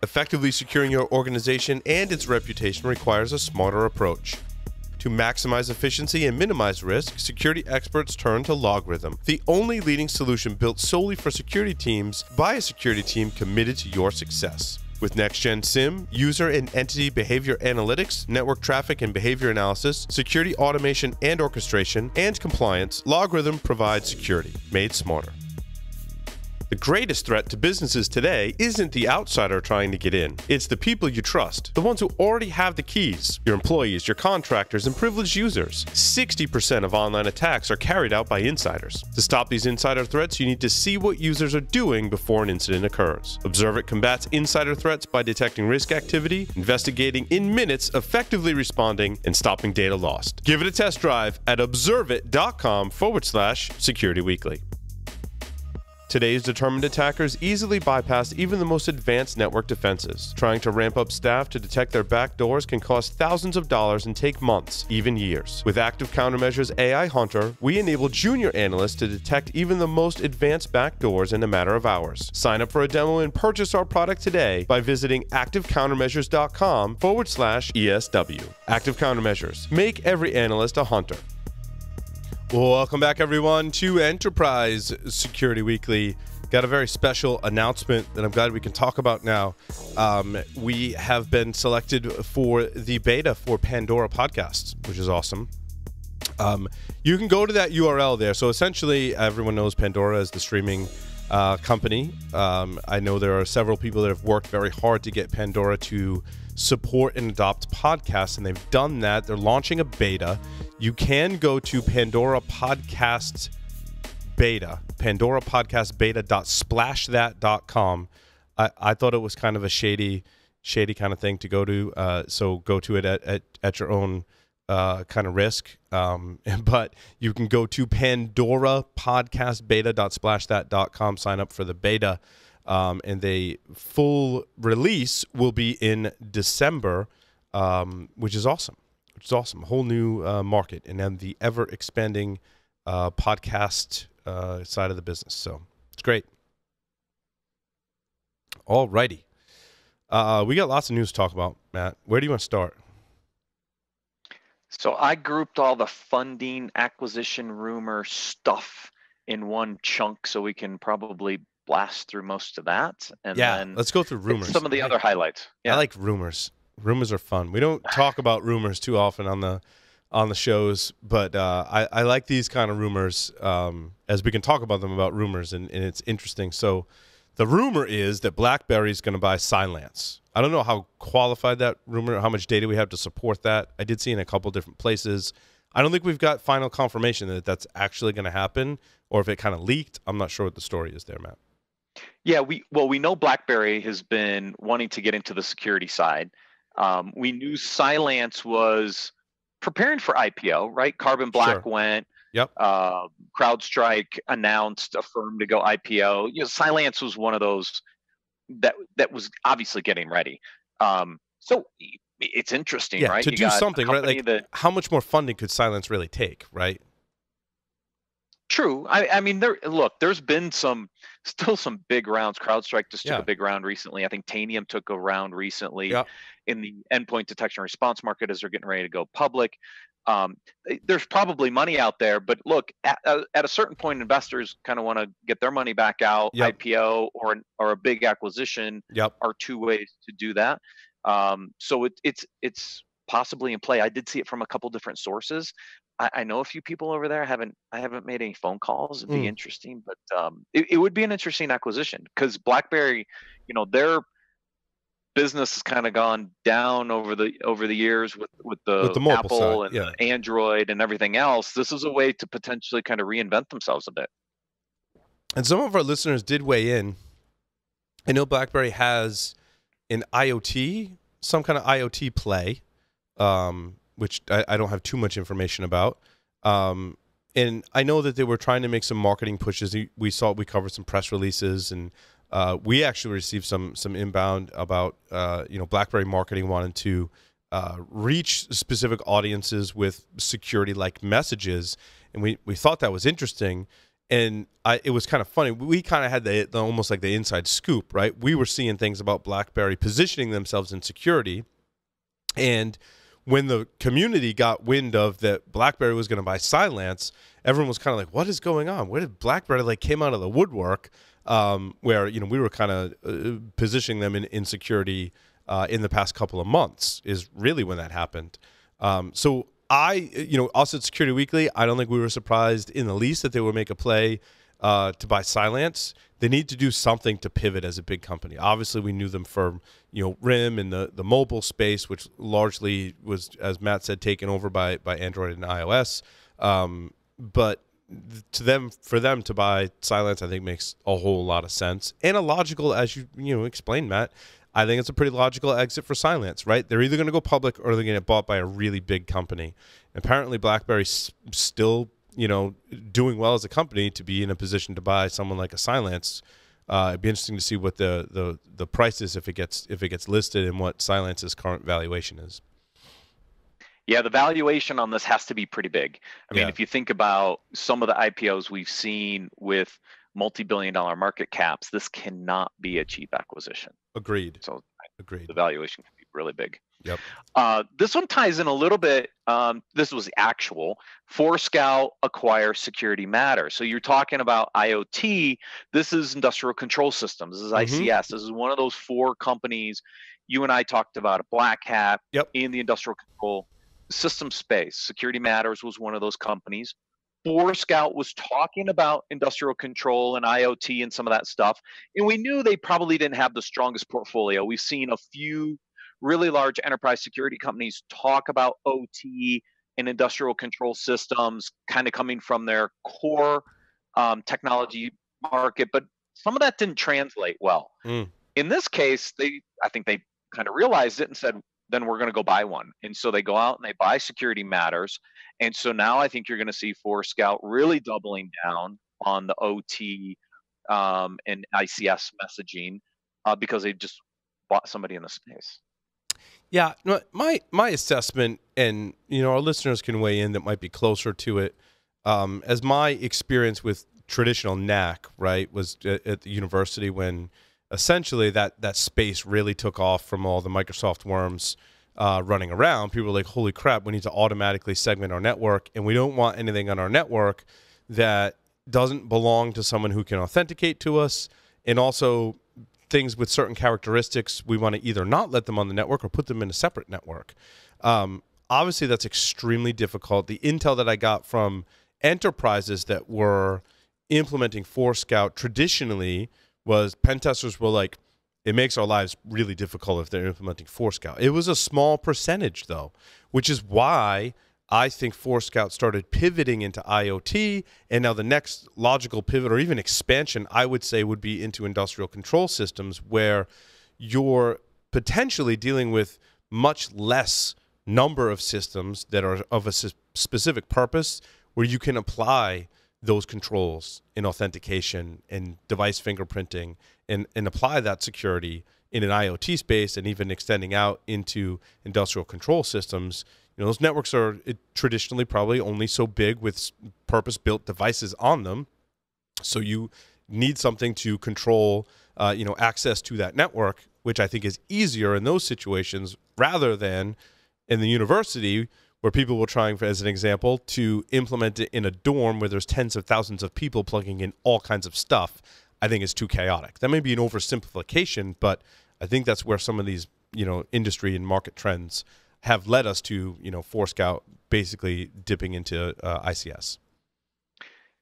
Effectively securing your organization and its reputation requires a smarter approach. To maximize efficiency and minimize risk, security experts turn to LogRhythm, the only leading solution built solely for security teams by a security team committed to your success. With next-gen SIEM, user and entity behavior analytics, network traffic and behavior analysis, security automation and orchestration, and compliance, LogRhythm provides security made smarter. The greatest threat to businesses today isn't the outsider trying to get in. It's the people you trust, the ones who already have the keys, your employees, your contractors, and privileged users. 60% of online attacks are carried out by insiders. To stop these insider threats, you need to see what users are doing before an incident occurs. Observe It combats insider threats by detecting risk activity, investigating in minutes, effectively responding, and stopping data lost. Give it a test drive at observeit.com/securityweekly. Today's determined attackers easily bypass even the most advanced network defenses. Trying to ramp up staff to detect their backdoors can cost thousands of dollars and take months, even years. With Active Countermeasures AI Hunter, we enable junior analysts to detect even the most advanced backdoors in a matter of hours. Sign up for a demo and purchase our product today by visiting activecountermeasures.com/ESW. Active Countermeasures. Make every analyst a hunter. Welcome back, everyone, to Enterprise Security Weekly. Got a very special announcement that I'm glad we can talk about now. We have been selected for the beta for Pandora Podcasts, which is awesome. You can go to that URL there. So essentially, everyone knows Pandora is the streaming company. I know there are several people that have worked very hard to get Pandora to support and adopt podcasts, and they've done that. They're launching a beta. You can go to Pandora Podcast Beta, pandorapodcastbeta.splashthat.com. I thought it was kind of a shady kind of thing to go to, so go to it at your own kind of risk. But you can go to pandorapodcastbeta.splashthat.com, sign up for the beta. And the full release will be in December, which is awesome. Which is awesome. A whole new market, and then the ever-expanding podcast side of the business. So it's great. All righty. We got lots of news to talk about, Matt. Where do you want to start? So I grouped all the funding, acquisition, rumor stuff in one chunk, so we can probably blast through most of that, and then let's go through rumors. Some of the other highlights. I like rumors. Rumors are fun. We don't talk about rumors too often on the shows, but I like these kind of rumors, as we can talk about them about rumors, and it's interesting. So the rumor is that BlackBerry is going to buy Cylance. I don't know how qualified that rumor, how much data we have to support that. I did see in a couple different places. I don't think we've got final confirmation that that's actually going to happen, or if it kind of leaked. I'm not sure what the story is there, Matt. Yeah, we know BlackBerry has been wanting to get into the security side. We knew Cylance was preparing for IPO, right? Carbon Black went. Yep. CrowdStrike announced a firm to go IPO. Cylance was one of those that was obviously getting ready. So it's interesting, right? To do something, right? Like, how much more funding could Cylance really take, right? True. I mean, there's been still some big rounds. CrowdStrike just took a big round recently. I think Tanium took a round recently in the endpoint detection response market as they're getting ready to go public. There's probably money out there, but look, at a certain point, investors kind of want to get their money back out. IPO or a big acquisition are two ways to do that. So it's possibly in play. I did see it from a couple different sources. I know a few people over there. I haven't made any phone calls. It'd be interesting, but it would be an interesting acquisition because BlackBerry, their business has kind of gone down over the years with the Apple side, and the Android and everything else. This is a way to potentially kind of reinvent themselves a bit. And some of our listeners did weigh in. I know BlackBerry has an IoT, some kind of IoT play, which I don't have too much information about. And I know that they were trying to make some marketing pushes. We covered some press releases, and we actually received some inbound about BlackBerry marketing wanted to reach specific audiences with security-like messages, and we thought that was interesting. And it was kind of funny. We kind of had the almost like the inside scoop, right? We were seeing things about BlackBerry positioning themselves in security, and when the community got wind of that BlackBerry was going to buy Cylance, everyone was kind of like, "What is going on? Where did BlackBerry like came out of the woodwork?" Where we were kind of positioning them in security in the past couple of months is really when that happened. So us at Security Weekly, I don't think we were surprised in the least that they would make a play to buy Cylance. They need to do something to pivot as a big company. Obviously, we knew them for RIM and the mobile space, which largely was, as Matt said, taken over by Android and iOS. But for them to buy Cylance, I think makes a whole lot of sense and a logical, as you explained, Matt. I think it's a pretty logical exit for Cylance, right? They're either going to go public or they're going to get bought by a really big company. Apparently, BlackBerry's still, doing well as a company to be in a position to buy someone like a Cylance. It'd be interesting to see what the price is if it gets listed and what Cylance's current valuation is. Yeah, the valuation on this has to be pretty big. I mean, if you think about some of the IPOs we've seen with multi-billion-dollar market caps, this cannot be a cheap acquisition. Agreed. So agreed. The valuation can be really big. Yep. This one ties in a little bit. This was actual. ForeScout acquires Security Matters. So you're talking about IoT. This is industrial control systems. This is ICS. This is one of those 4 companies you and I talked about, a black hat in the industrial control system space. Security Matters was one of those companies. ForeScout was talking about industrial control and IoT and some of that stuff. And we knew they probably didn't have the strongest portfolio. We've seen a few really large enterprise security companies talk about OT and industrial control systems kind of coming from their core technology market, but some of that didn't translate well. In this case, I think they kind of realized it and said, then we're going to go buy one. And so they go out and they buy Security Matters. And so now I think you're going to see ForeScout really doubling down on the OT and ICS messaging because they just bought somebody in the space. Yeah, no, my assessment, and our listeners can weigh in that might be closer to it. As my experience with traditional NAC, right, was at the university when essentially that space really took off from all the Microsoft worms running around. People were like, holy crap, we need to automatically segment our network, and we don't want anything on our network that doesn't belong to someone who can authenticate to us, and also things with certain characteristics, we want to either not let them on the network or put them in a separate network. Obviously, that's extremely difficult. The intel that I got from enterprises that were implementing ForeScout traditionally was pen testers were like, it makes our lives really difficult if they're implementing ForeScout. It was a small percentage, though, which is why I think ForeScout started pivoting into IoT, and now the next logical pivot or even expansion, I would say, would be into industrial control systems, where you're potentially dealing with much less number of systems that are of a specific purpose, where you can apply those controls in authentication and device fingerprinting and apply that security in an IoT space, and even extending out into industrial control systems. Those networks are traditionally probably only so big with purpose-built devices on them. So you need something to control, access to that network, which I think is easier in those situations rather than in the university where people were trying, as an example, to implement it in a dorm where there's tens of thousands of people plugging in all kinds of stuff. I think is too chaotic. That may be an oversimplification, but I think that's where some of these, industry and market trends have led us to, ForeScout basically dipping into ICS.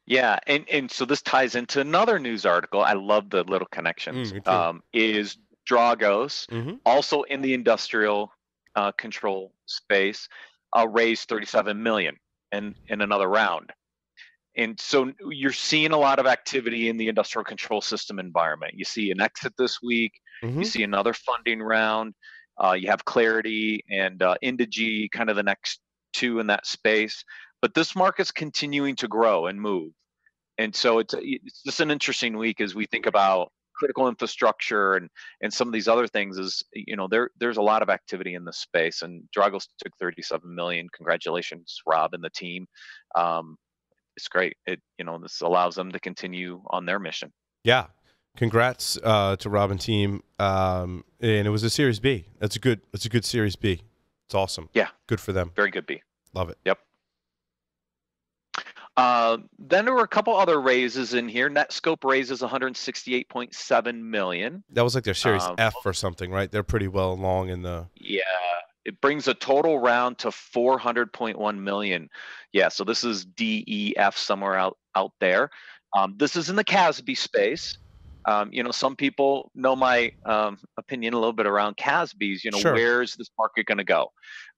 Yeah, and so this ties into another news article. I love the little connections. Is Dragos, also in the industrial control space, raised $37 million in another round. And so you're seeing a lot of activity in the industrial control system environment. You see an exit this week. You see another funding round. You have Clarity and Indigi, kind of the next 2 in that space. But this market's continuing to grow and move. And so it's just an interesting week as we think about critical infrastructure and some of these other things. Is there's a lot of activity in this space, and Dragos took $37 million. Congratulations, Rob and the team. it's great. This allows them to continue on their mission. Yeah. Congrats to Rob and team. And it was a Series B. It's a good Series B. It's awesome. Yeah. Good for them. Very good B. Love it. Yep. Then there were a couple other raises in here. Netskope raises $168.7 million. That was like their Series F or something, right? They're pretty well along in the. Yeah, it brings a total round to $400.1 million. Yeah, so this is DEF somewhere out there. This is in the CASB space. Some people know my opinion a little bit around CASBs. Sure. Where's this market going to go,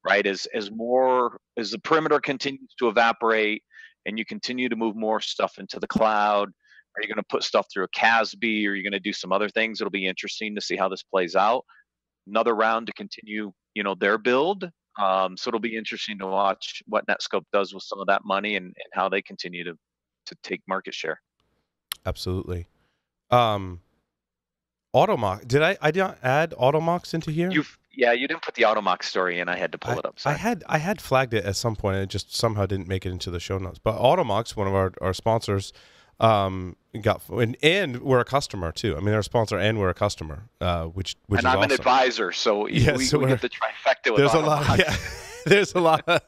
right? As the perimeter continues to evaporate and you continue to move more stuff into the cloud, are you going to put stuff through a CASB, or are you going to do some other things? It'll be interesting to see how this plays out. Another round to continue, their build. So it'll be interesting to watch what Netskope does with some of that money and how they continue to take market share. Absolutely. Automox. Did I not add Automox into here? You didn't put the Automox story in. I had to pull it up. Sorry. I had flagged it at some point, and it just somehow didn't make it into the show notes. But Automox, one of our sponsors, and we're a customer too. I mean, they're a sponsor and we're a customer, which and is I'm awesome. An advisor, so we get the trifecta with there's Automox. There's a lot of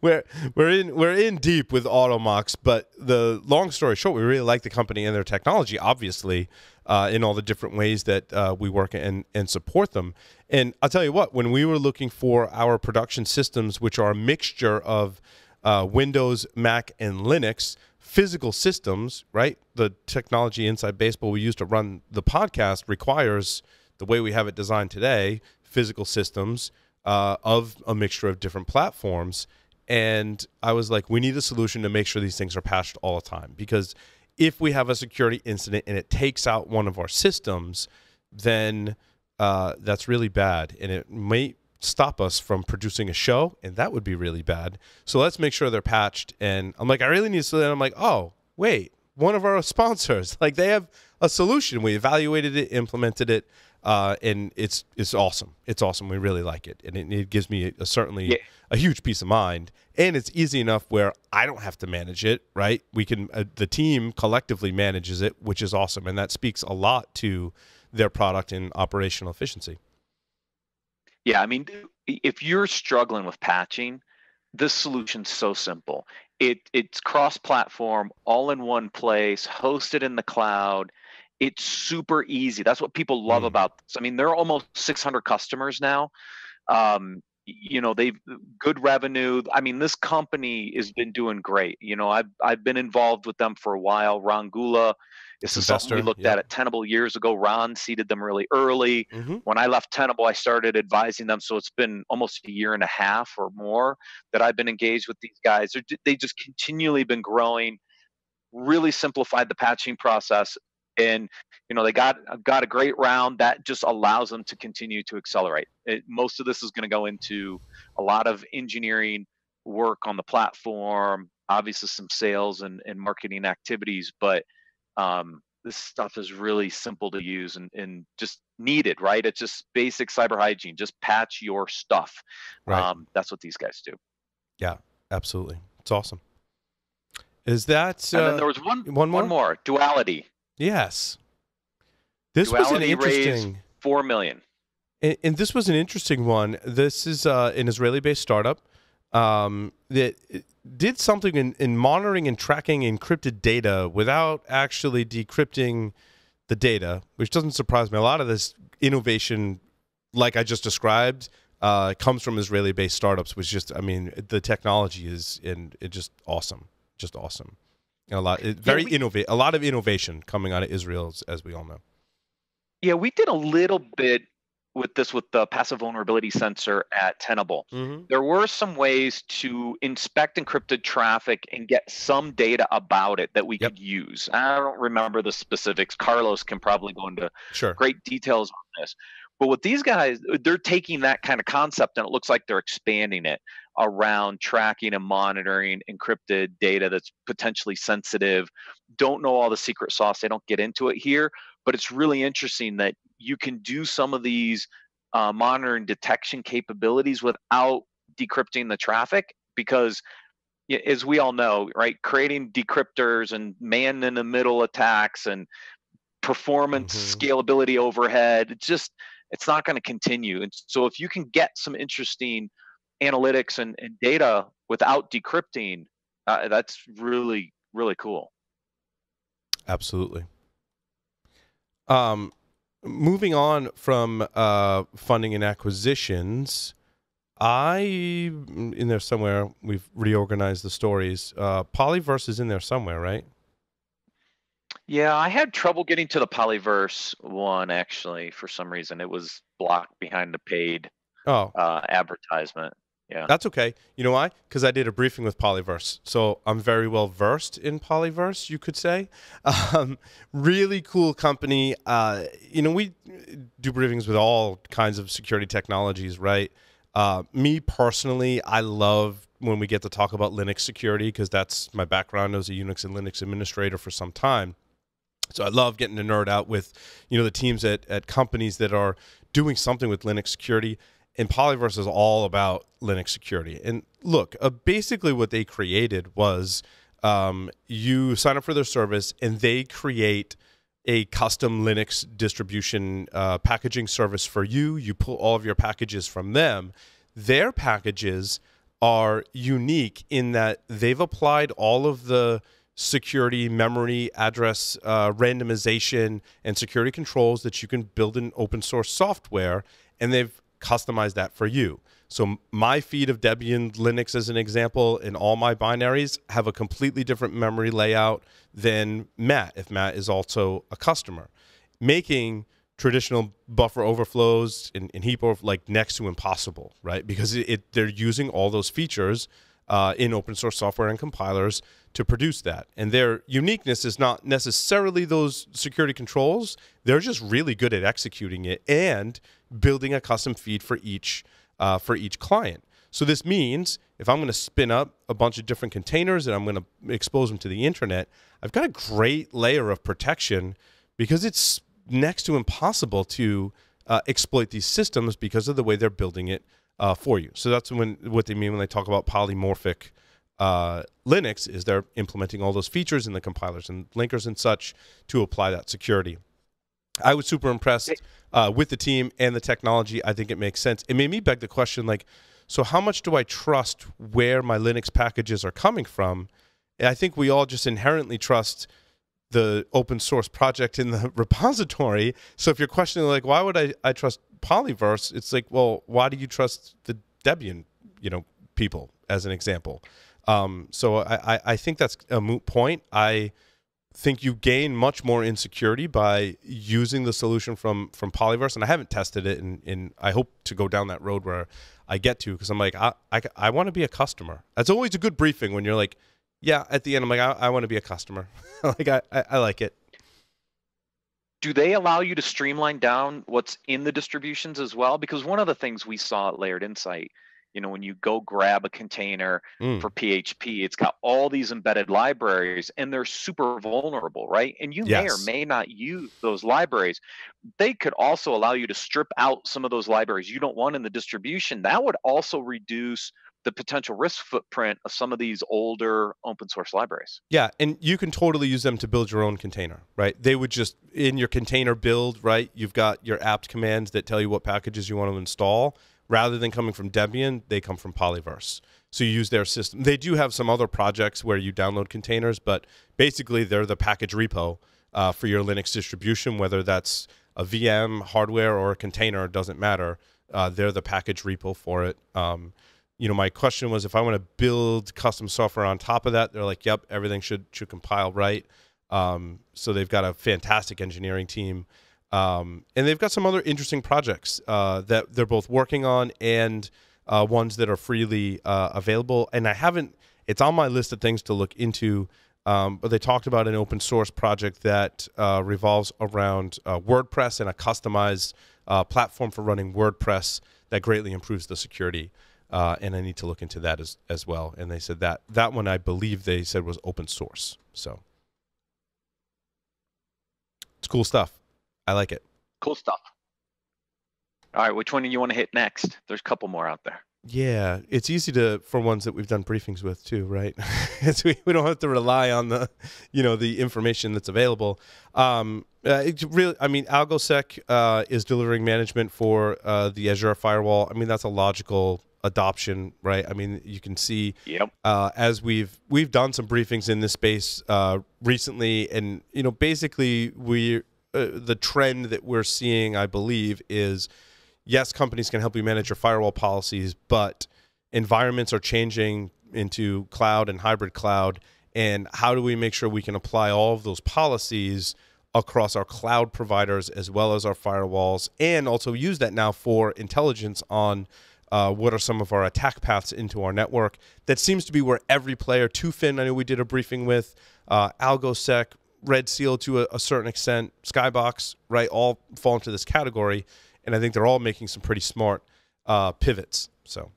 we're in deep with Automox, but the long story short, we really like the company and their technology, obviously, in all the different ways that we work and support them. And I'll tell you what, when we were looking for our production systems, which are a mixture of Windows, Mac, and Linux, physical systems, right? The technology inside baseball we use to run the podcast requires, the way we have it designed today, physical systems of a mixture of different platforms. And I was like, we need a solution to make sure these things are patched all the time. Because if we have a security incident and it takes out one of our systems, then that's really bad. And it may stop us from producing a show, and that would be really bad. So let's make sure they're patched. And I'm like, I really need to. So then I'm like, oh, wait, one of our sponsors, like they have a solution. We evaluated it, implemented it. And it's awesome. It's awesome. We really like it, and it gives me certainly a huge peace of mind. And it's easy enough where I don't have to manage it. Right? We can. The team collectively manages it, which is awesome, and that speaks a lot to their product and operational efficiency. Yeah, I mean, if you're struggling with patching, this solution's so simple. It's cross-platform, all in one place, hosted in the cloud. It's super easy. That's what people love about this. I mean, there are almost 600 customers now. They've good revenue. I mean, this company has been doing great. I've been involved with them for a while. Ron Gula, this is something we looked at Tenable years ago. Ron seeded them really early. Mm-hmm. When I left Tenable, I started advising them. So it's been almost a year and a half or more that I've been engaged with these guys. They just continually been growing, really simplified the patching process. And they got a great round that just allows them to continue to accelerate. Most of this is going to go into a lot of engineering work on the platform, obviously some sales and marketing activities, but this stuff is really simple to use and just needed, right? It's just basic cyber hygiene. Just patch your stuff. Right. That's what these guys do. Yeah, absolutely. It's awesome. Is that? And then there was one more. Duality. Yes. This was an interesting $4 million. And this was an interesting one. This is an Israeli-based startup that did something in monitoring and tracking encrypted data without actually decrypting the data, which doesn't surprise me. A lot of this innovation, like I just described, comes from Israeli-based startups, which the technology is just awesome. Just awesome. And a lot of innovation coming out of Israel, as we all know. Yeah, we did a little bit with the passive vulnerability sensor at Tenable. Mm-hmm. There were some ways to inspect encrypted traffic and get some data about it that we could use. I don't remember the specifics. Carlos can probably go into great details on this. But with these guys, they're taking that kind of concept, and it looks like they're expanding it around tracking and monitoring encrypted data that's potentially sensitive. Don't know all the secret sauce. They don't get into it here, but it's really interesting that you can do some of these monitoring detection capabilities without decrypting the traffic, because as we all know, right, creating decryptors and man-in-the-middle attacks and performance scalability overhead, it's not going to continue. And so if you can get some interesting analytics and data without decrypting, that's really, really cool. Absolutely. Moving on from funding and acquisitions, in there somewhere, we've reorganized the stories. Polyverse is in there somewhere, right? Yeah, I had trouble getting to the Polyverse one, actually. For some reason, it was blocked behind the paid advertisement. Yeah. That's okay. You know why? Because I did a briefing with Polyverse. So I'm very well versed in Polyverse, you could say. Really cool company. We do briefings with all kinds of security technologies, right? Me personally, I love when we get to talk about Linux security because that's my background. I was a Unix and Linux administrator for some time. So I love getting to nerd out with, the teams at companies that are doing something with Linux security. And Polyverse is all about Linux security. And look, basically what they created was you sign up for their service and they create a custom Linux distribution packaging service for you. You pull all of your packages from them. Their packages are unique in that they've applied all of the security, memory, address, randomization, and security controls that you can build in open source software, and they've customized that for you. So my feed of Debian Linux, as an example, in all my binaries have a completely different memory layout than Matt, if Matt is also a customer, making traditional buffer overflows and heap like next to impossible, right? Because they're using all those features in open source software and compilers to produce that. And their uniqueness is not necessarily those security controls. They're just really good at executing it and building a custom feed for each client. So this means if I'm going to spin up a bunch of different containers and I'm going to expose them to the internet, I've got a great layer of protection because it's next to impossible to exploit these systems because of the way they're building it for you. So that's what they mean when they talk about polymorphic Linux, is they're implementing all those features in the compilers and linkers and such to apply that security. I was super impressed with the team and the technology. I think it makes sense. It made me beg the question, so how much do I trust where my Linux packages are coming from? And I think we all just inherently trust the open source project in the repository. So if you're questioning, why would I trust Polyverse? It's well, why do you trust the Debian, people, as an example? So I think that's a moot point. I think you gain much more in security by using the solution from Polyverse, and I haven't tested it, and I hope to go down that road where I get to, because I'm I want to be a customer. That's always a good briefing when you're yeah, at the end I'm I want to be a customer. I like it. Do they allow you to streamline down what's in the distributions as well? Because one of the things we saw at Layered Insight, when you go grab a container for PHP, it's got all these embedded libraries and they're super vulnerable, right? And you may or may not use those libraries. They could also allow you to strip out some of those libraries you don't want in the distribution. That would also reduce the potential risk footprint of some of these older open source libraries. Yeah, and you can totally use them to build your own container, right? They would just, in your container build, right, you've got your apt commands that tell you what packages you want to install. Rather than coming from Debian, they come from Polyverse. So you use their system. They do have some other projects where you download containers, but basically they're the package repo for your Linux distribution, whether that's a VM, hardware, or a container, it doesn't matter. They're the package repo for it. My question was, if I want to build custom software on top of that, they're yep, everything should compile right. So they've got a fantastic engineering team. And they've got some other interesting projects that they're both working on, and ones that are freely available. And it's on my list of things to look into, but they talked about an open source project that revolves around WordPress and a customized platform for running WordPress that greatly improves the security. And I need to look into that as well. And they said that one, I believe they said, was open source. So it's cool stuff. I like it. Cool stuff. All right, which one do you want to hit next? There's a couple more out there. Yeah, it's easy for ones that we've done briefings with too, right? We don't have to rely on the, the information that's available. It's really, I mean, AlgoSec is delivering management for the Azure firewall. I mean, that's a logical adoption, right? I mean, you can see, Yep. As we've done some briefings in this space recently, and basically the trend that we're seeing, I believe, is yes, companies can help you manage your firewall policies, but environments are changing into cloud and hybrid cloud. And how do we make sure we can apply all of those policies across our cloud providers as well as our firewalls, and also use that now for intelligence on what are some of our attack paths into our network? That seems to be where every player, Tufin, I know we did a briefing with, AlgoSec, Red Seal to a certain extent, Skybox, right, all fall into this category. And I think they're all making some pretty smart pivots. So,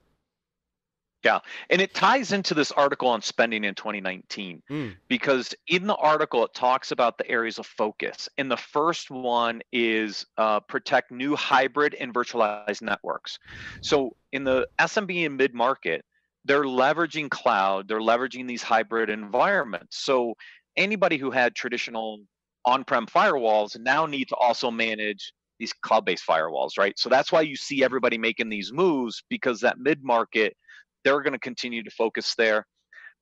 yeah, and it ties into this article on spending in 2019 because in the article it talks about the areas of focus, and the first one is protect new hybrid and virtualized networks. So in the SMB and mid-market, they're leveraging cloud, they're leveraging these hybrid environments. So anybody who had traditional on-prem firewalls now need to also manage these cloud-based firewalls, right? So that's why you see everybody making these moves, because that mid-market, they're going to continue to focus there.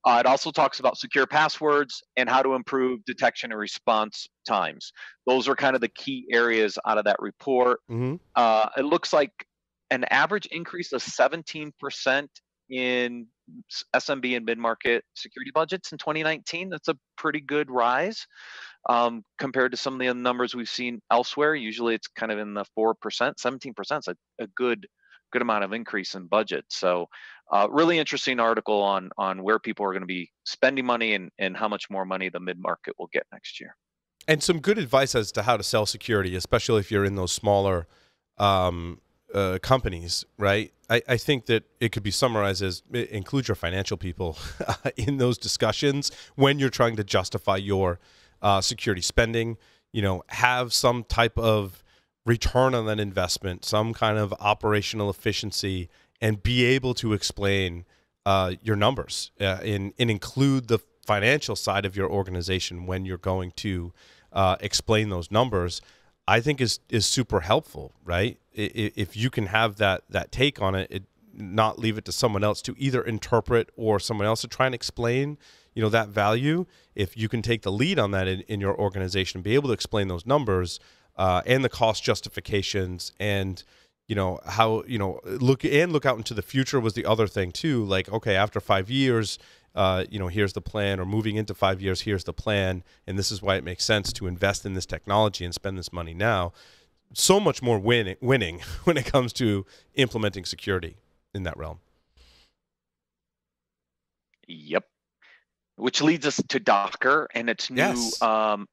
It also talks about secure passwords and how to improve detection and response times. Those are kind of the key areas out of that report. It looks like an average increase of 17% in SMB and mid-market security budgets in 2019. That's a pretty good rise compared to some of the numbers we've seen elsewhere. Usually it's kind of in the 4%, 17% is a good amount of increase in budget. So really interesting article on where people are going to be spending money and how much more money the mid-market will get next year. And some good advice as to how to sell security, especially if you're in those smaller companies, right? I think that it could be summarized as include your financial people in those discussions when you're trying to justify your security spending. Have some type of return on that investment, some kind of operational efficiency, and be able to explain your numbers and include the financial side of your organization when you're going to explain those numbers. I think is super helpful, right? If you can have that take on it, not leave it to someone else to either interpret or someone else to try and explain, that value. If you can take the lead on that in your organization, be able to explain those numbers and the cost justifications, and how look out into the future was the other thing too. Like, okay, after 5 years, here's the plan, or moving into 5 years, here's the plan, and this is why it makes sense to invest in this technology and spend this money now. So much more winning when it comes to implementing security in that realm. Yep. Which leads us to Docker and its new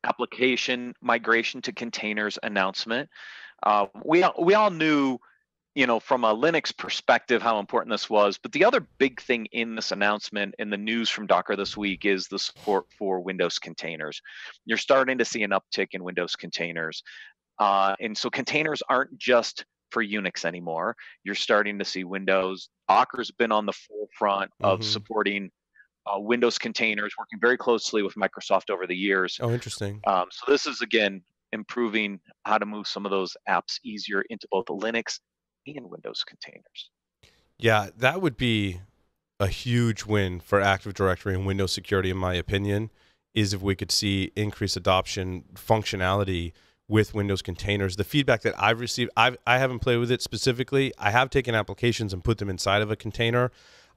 application migration to containers announcement. We all knew, from a Linux perspective, how important this was. But the other big thing in this announcement, in the news from Docker this week, is the support for Windows containers. You're starting to see an uptick in Windows containers. And so containers aren't just for Unix anymore. You're starting to see Windows. Docker's been on the forefront of supporting Windows containers, working very closely with Microsoft over the years. Oh, interesting. So this is, again, improving how to move some of those apps easier into both Linux and Windows containers. Yeah, that would be a huge win for Active Directory and Windows security, in my opinion, is if we could see increased adoption functionality with Windows containers. The feedback that I've received, I haven't played with it specifically. I have taken applications and put them inside of a container.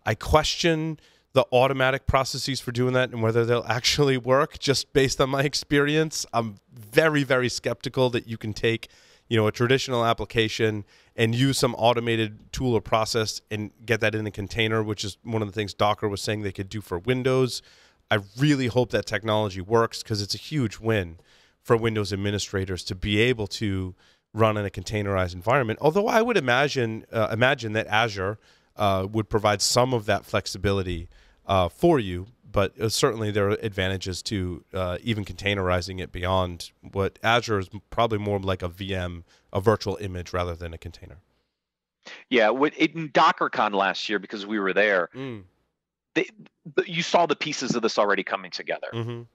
I question the automatic processes for doing that and whether they'll actually work, just based on my experience. I'm very, very skeptical that you can take, a traditional application and use some automated tool or process and get that in a container, which is one of the things Docker was saying they could do for Windows. I really hope that technology works, because it's a huge win for Windows administrators to be able to run in a containerized environment. Although I would imagine that Azure would provide some of that flexibility for you, but certainly there are advantages to even containerizing it beyond what Azure is, probably more like a VM, a virtual image, rather than a container. Yeah, in DockerCon last year, because we were there, you saw the pieces of this already coming together,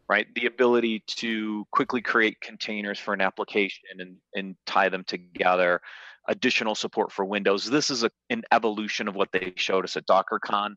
right? The ability to quickly create containers for an application and tie them together, additional support for Windows. This is an evolution of what they showed us at DockerCon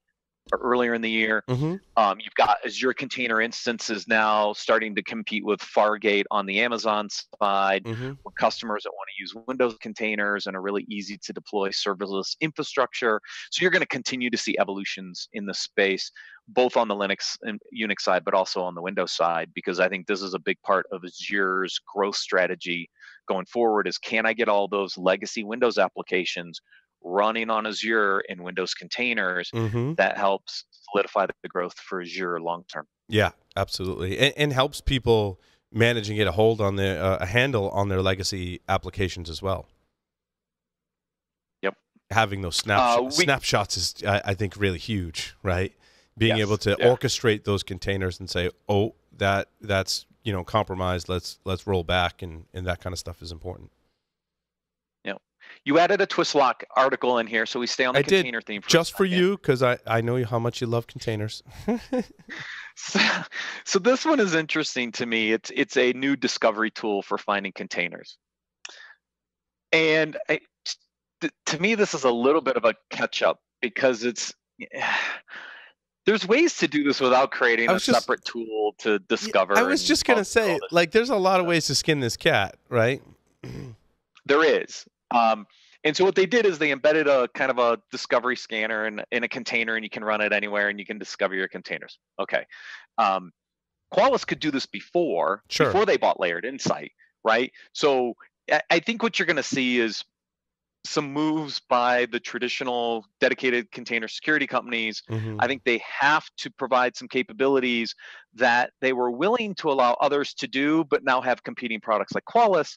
earlier in the year. You've got Azure Container Instances now starting to compete with Fargate on the Amazon side, where customers that want to use Windows containers and a really easy to deploy serverless infrastructure. So you're going to continue to see evolutions in the space, both on the Linux and Unix side, but also on the Windows side, because I think this is a big part of Azure's growth strategy going forward is, can I get all those legacy Windows applications running on Azure in Windows containers? That helps solidify the growth for Azure long term. Yeah, absolutely, and helps people manage and get a hold on their a handle on their legacy applications as well. Yep, having those snapshots is, I think, really huge, right? Being able to orchestrate those containers and say, oh, that's compromised. Let's roll back, and that kind of stuff is important. You added a Twistlock article in here, so we stay on the container theme. Just for you, because I know how much you love containers. So this one is interesting to me. It's a new discovery tool for finding containers. And to me, this is a little bit of a catch-up, because there's ways to do this without creating a separate tool to discover. I was just going to say, there's a lot of ways to skin this cat, right? There is. And so what they did is they embedded a kind of a discovery scanner in a container, and you can run it anywhere and you can discover your containers. Okay. Qualys could do this before they bought Layered Insight, right? So I think what you're going to see is some moves by the traditional dedicated container security companies. I think they have to provide some capabilities that they were willing to allow others to do, but now have competing products like Qualys.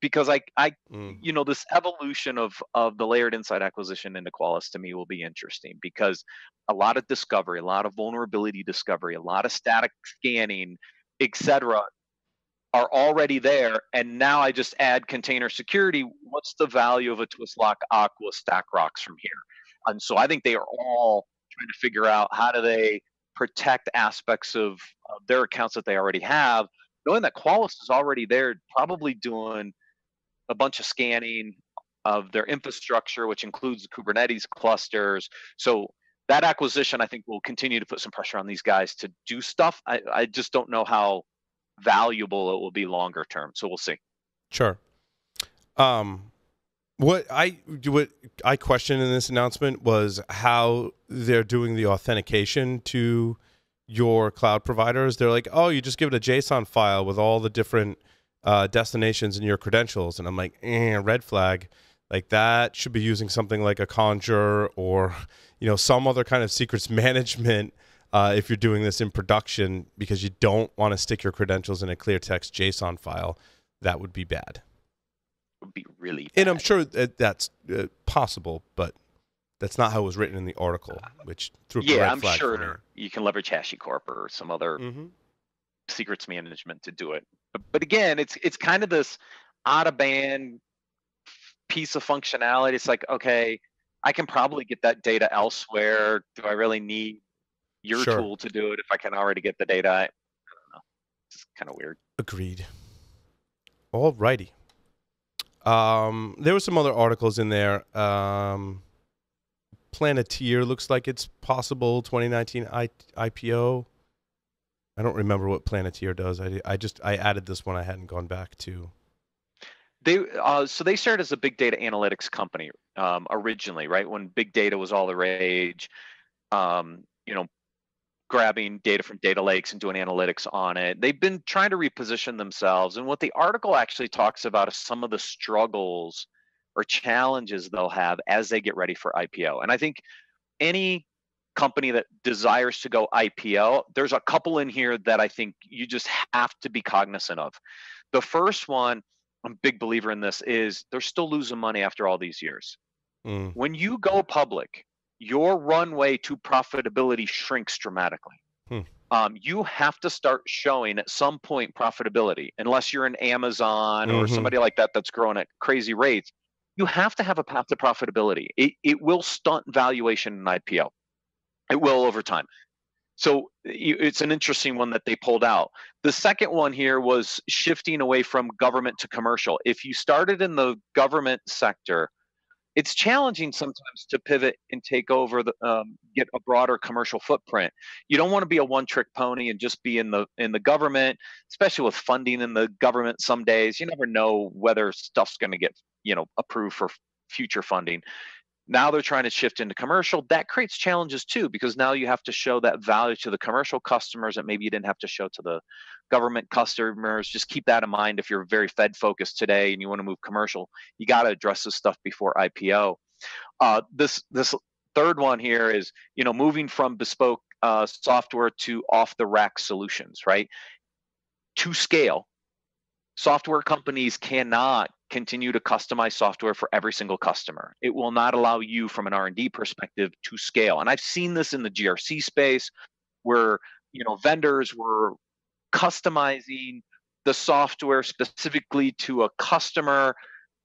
Because this evolution of the Layered Insight acquisition into Qualys, to me, will be interesting, because a lot of discovery, a lot of vulnerability discovery, a lot of static scanning, etc., are already there. And now I just add container security. What's the value of a Twistlock, Aqua, StackRox from here? And so I think they are all trying to figure out, how do they protect aspects of their accounts that they already have, knowing that Qualys is already there, probably doing a bunch of scanning of their infrastructure, which includes the Kubernetes clusters. So that acquisition, I think, will continue to put some pressure on these guys to do stuff. I just don't know how valuable it will be longer term. So we'll see. Sure. What I questioned in this announcement was how they're doing the authentication to your cloud providers. They're like, oh, you just give it a JSON file with all the different destinations and your credentials, and I'm like, red flag. Like, that should be using something like a Conjure or some other kind of secrets management if you're doing this in production, because you don't want to stick your credentials in a clear text JSON file. That would be bad. It would be really bad. And I'm sure that's possible, but that's not how it was written in the article, which threw up a red flag for me. Sure you can leverage HashiCorp or some other secrets management to do it. But again, it's kind of this out-of-band piece of functionality. It's like, okay, I can probably get that data elsewhere. Do I really need your tool to do it if I can already get the data? I don't know. It's kind of weird. Agreed. All righty. There were some other articles in there. Planeteer looks like it's possible 2019 IPO. I don't remember what Planeteer does. I added this one. I hadn't gone back to. So they started as a big data analytics company originally, right? When big data was all the rage, grabbing data from data lakes and doing analytics on it. They've been trying to reposition themselves. And what the article actually talks about is some of the struggles or challenges they'll have as they get ready for IPO. And I think any company that desires to go IPO, there's a couple in here that I think you just have to be cognizant of. The first one, I'm a big believer in this, is they're still losing money after all these years. When you go public, your runway to profitability shrinks dramatically. You have to start showing at some point profitability, unless you're an Amazon or somebody like that that's growing at crazy rates. you have to have a path to profitability. It will stunt valuation in IPO. It will over time. So it's an interesting one that they pulled out. The second one here was shifting away from government to commercial. If you started in the government sector, it's challenging sometimes to pivot and take over get a broader commercial footprint. You don't want to be a one-trick pony and just be in the government, especially with funding in the government. Some days you never know whether stuff's going to get approved for future funding. Now they're trying to shift into commercial. That creates challenges too, because now you have to show that value to the commercial customers that maybe you didn't have to show to the government customers. Just keep that in mind if you're very Fed focused today and you want to move commercial. You got to address this stuff before IPO. This third one here is moving from bespoke software to off the rack solutions, right? To scale, software companies cannot continue to customize software for every single customer. It will not allow you from an R&D perspective to scale. And I've seen this in the GRC space where, vendors were customizing the software specifically to a customer.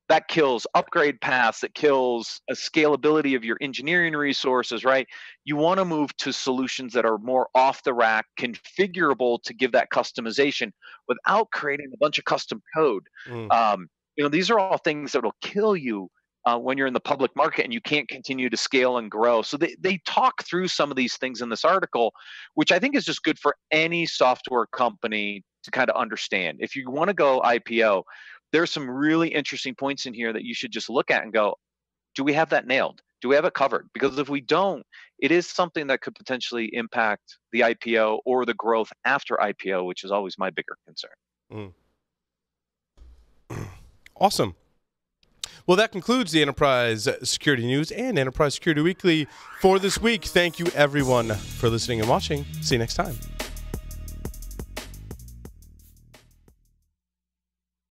That kills upgrade paths, that kills a scalability of your engineering resources, right? You want to move to solutions that are more off the rack, configurable to give that customization without creating a bunch of custom code. These are all things that will kill you when you're in the public market and you can't continue to scale and grow. So they talk through some of these things in this article, which I think is just good for any software company to kind of understand. If you want to go IPO, there's some really interesting points in here that you should just look at and go, do we have that nailed? Do we have it covered? Because if we don't, it is something that could potentially impact the IPO or the growth after IPO, which is always my bigger concern. Awesome. Well, that concludes the Enterprise Security News and Enterprise Security Weekly for this week. Thank you, everyone, for listening and watching. See you next time.